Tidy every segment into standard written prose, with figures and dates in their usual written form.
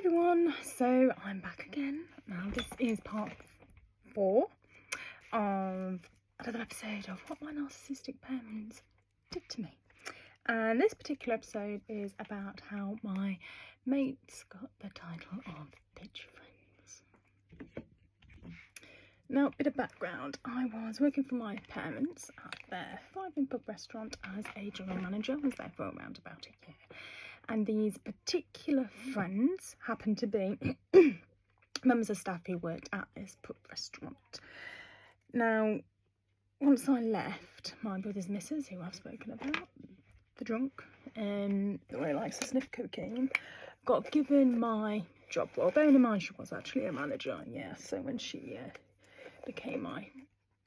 everyone, so I'm back again. Now this is part 4 of another episode of what my narcissistic parents did to me. And this particular episode is about how my mates got the title of bitch friends. Now, a bit of background. I was working for my parents at their thriving pub restaurant as a general manager. I was there for around about a year. And these particular friends happened to be members of staff who worked at this pub restaurant. Now, once I left, my brother's missus, who I've spoken about, the drunk, the way he likes to sniff cocaine, got given my job role. Bearing in mind she was actually a manager, yeah, so when she became my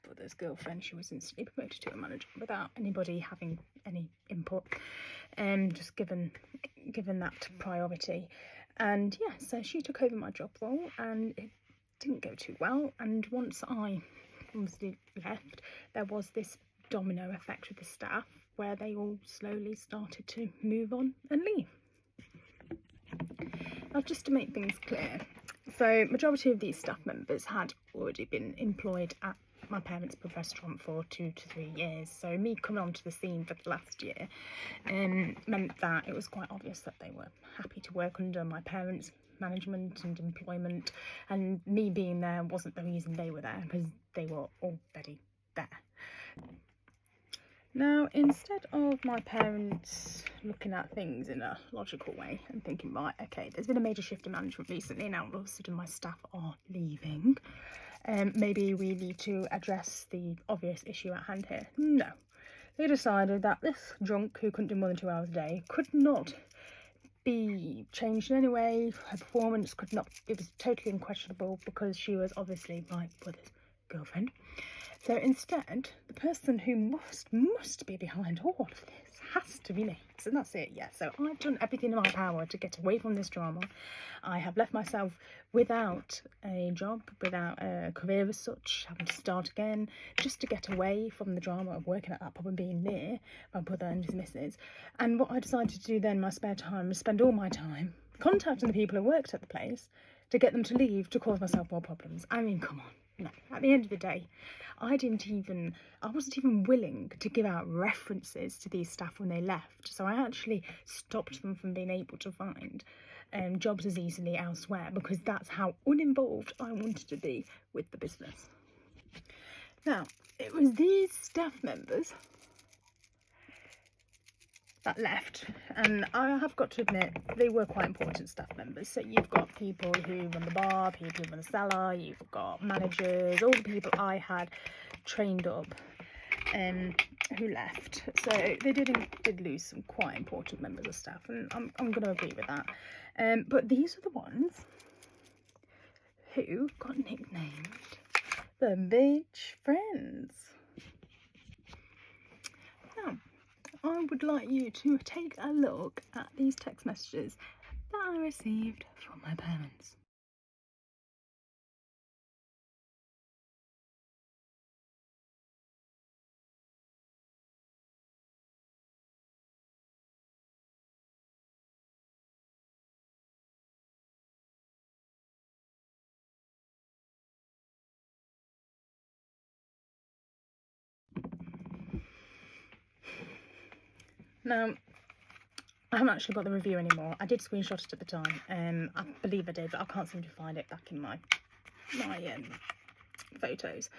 brother's girlfriend, she was instantly promoted to a manager without anybody having any input, just given that priority. And yeah, so she took over my job role and it didn't go too well. And once I obviously left, there was this domino effect with the staff where they all slowly started to move on and leave. Now, just to make things clear, so majority of these staff members had already been employed at my parents' pub restaurant for 2 to 3 years. So me coming onto the scene for the last year meant that it was quite obvious that they were happy to work under my parents' management and employment, and me being there wasn't the reason they were there, because they were already there. Now, instead of my parents looking at things in a logical way and thinking, right, okay, there's been a major shift in management recently, now all of a sudden my staff are leaving, maybe we need to address the obvious issue at hand here. No, they decided that this drunk who couldn't do more than 2 hours a day could not be changed in any way. Her performance could not, it was totally unquestionable because she was obviously my brother's girlfriend. So instead, the person who must be behind all of this has to be me. So that's it, yeah. So I've done everything in my power to get away from this drama. I have left myself without a job, without a career as such, having to start again, just to get away from the drama of working at that pub and being near my brother and his missus. And what I decided to do then in my spare time was spend all my time contacting the people who worked at the place to get them to leave, to cause myself more problems. I mean, come on. No, at the end of the day, I wasn't even willing to give out references to these staff when they left. So I actually stopped them from being able to find jobs as easily elsewhere, because that's how uninvolved I wanted to be with the business. Now, it was these staff members that left, and I have got to admit they were quite important staff members. So you've got people who run the bar, people who run the cellar, you've got managers, all the people I had trained up who left. So they did lose some quite important members of staff, and I'm going to agree with that. But these are the ones who got nicknamed the bitch friends. Now, I would like you to take a look at these text messages that I received from my parents. Now, I haven't actually got the review anymore. I did screenshot it at the time. I believe I did, but I can't seem to find it back in my photos.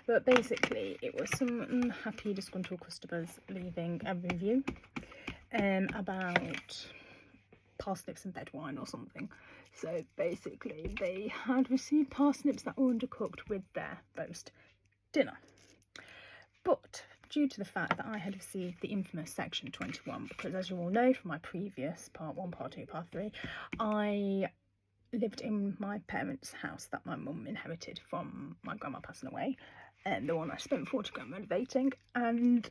But basically, it was some unhappy, disgruntled customers leaving a review about parsnips and bed wine or something. So basically, they had received parsnips that were undercooked with their roast dinner. But due to the fact that I had received the infamous Section 21, because as you all know from my previous part 1, part 2, part 3, I lived in my parents' house that my mum inherited from my grandma passing away, and the one I spent 40 grand renovating, and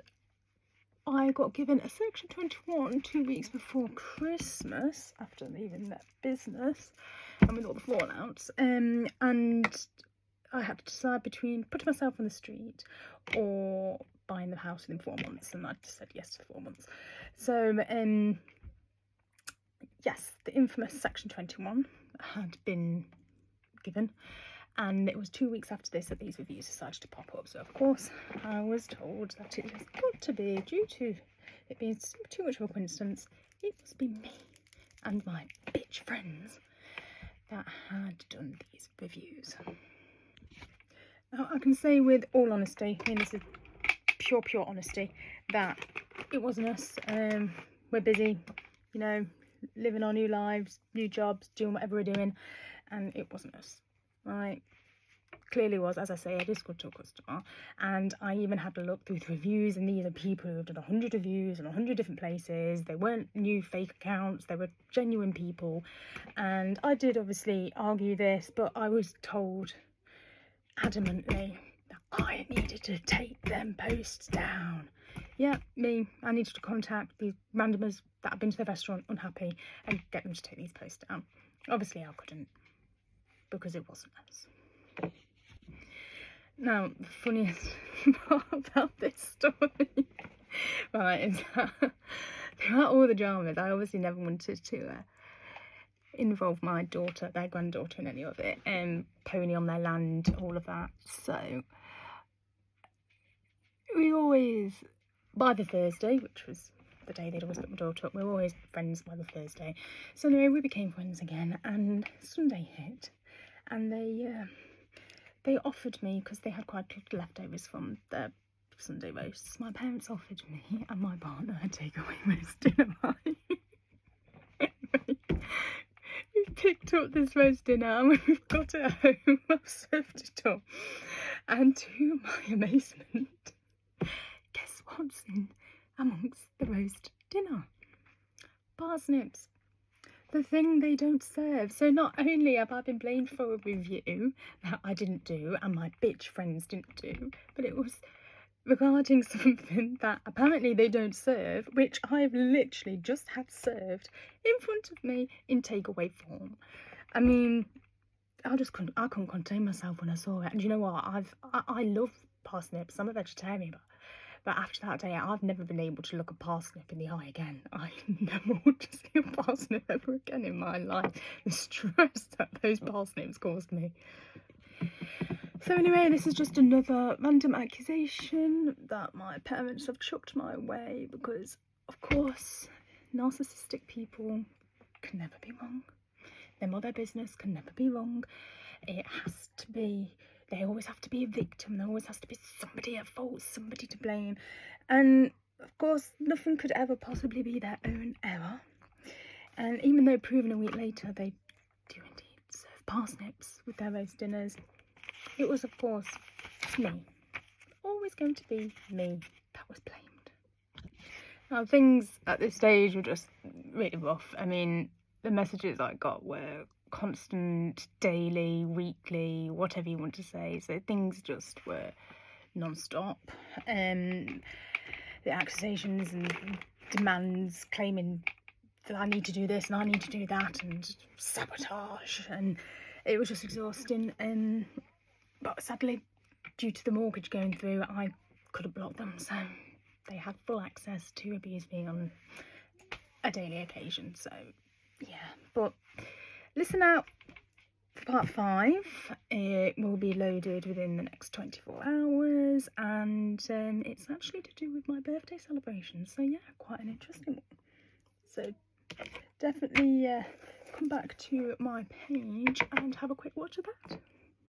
I got given a Section 21 2 weeks before Christmas, after leaving that business and with all the fallouts, and I had to decide between putting myself on the street or buying the house within 4 months, and I just said yes to 4 months. So yes, the infamous Section 21 had been given, and it was 2 weeks after this that these reviews decided to pop up. So of course I was told that it was got to be, due to it being too much of a coincidence, it must be me and my bitch friends that had done these reviews. Now I can say with all honesty, I mean this is pure honesty, that it wasn't us. We're busy, you know, living our new lives, new jobs, doing whatever we're doing, and it wasn't us, right? Clearly was, as I say, a disgruntled customer. And I even had to look through the reviews, and these are people who have done 100 reviews in 100 different places. They weren't new fake accounts, they were genuine people. And I did obviously argue this, but I was told adamantly that I needed to take them posts down. Yeah, me. I needed to contact these randomers that have been to the restaurant unhappy and get them to take these posts down. Obviously I couldn't, because it wasn't us. Now, the funniest part about this story, right, is that throughout all the dramas, I obviously never wanted to involve my daughter, their granddaughter, in any of it, pony on their land, all of that. So we always, by the Thursday, which was the day they'd always put my daughter up, we were always friends by the Thursday. So anyway, we became friends again, and Sunday hit, and they offered me, because they had quite a lot of leftovers from their Sunday roasts, my parents offered me and my partner a takeaway roast dinner. We picked up this roast dinner and we've got it home. I've served it up, and to my amazement, guess what's in amongst the roast dinner? Parsnips. The thing they don't serve. So not only have I been blamed for a review that I didn't do and my bitch friends didn't do, but it was regarding something that apparently they don't serve, which I've literally just had served in front of me in takeaway form. I mean, I couldn't contain myself when I saw it. And you know what? I love parsnips. I'm a vegetarian, but after that day, I've never been able to look a parsnip in the eye again. I never want to see a parsnip ever again in my life. The stress that those parsnips caused me. So anyway, this is just another random accusation that my parents have chucked my way, because, of course, narcissistic people can never be wrong. Them or their business can never be wrong. It has to be... They always have to be a victim. There always has to be somebody at fault, somebody to blame. And of course, nothing could ever possibly be their own error. And even though proven a week later, they do indeed serve parsnips with their roast dinners, it was, of course, me. Always going to be me that was blamed. Now, things at this stage were just really rough. I mean, the messages I got were constant, daily, weekly, whatever you want to say. So things just were non-stop. The accusations and demands claiming that I need to do this and I need to do that, and sabotage, and it was just exhausting. But sadly, due to the mortgage going through, I couldn't block them, so they had full access to abuse me on a daily occasion. So yeah, but listen out for part 5. It will be loaded within the next 24 hours, and it's actually to do with my birthday celebration. So yeah, quite an interesting one. So definitely come back to my page and have a quick watch of that.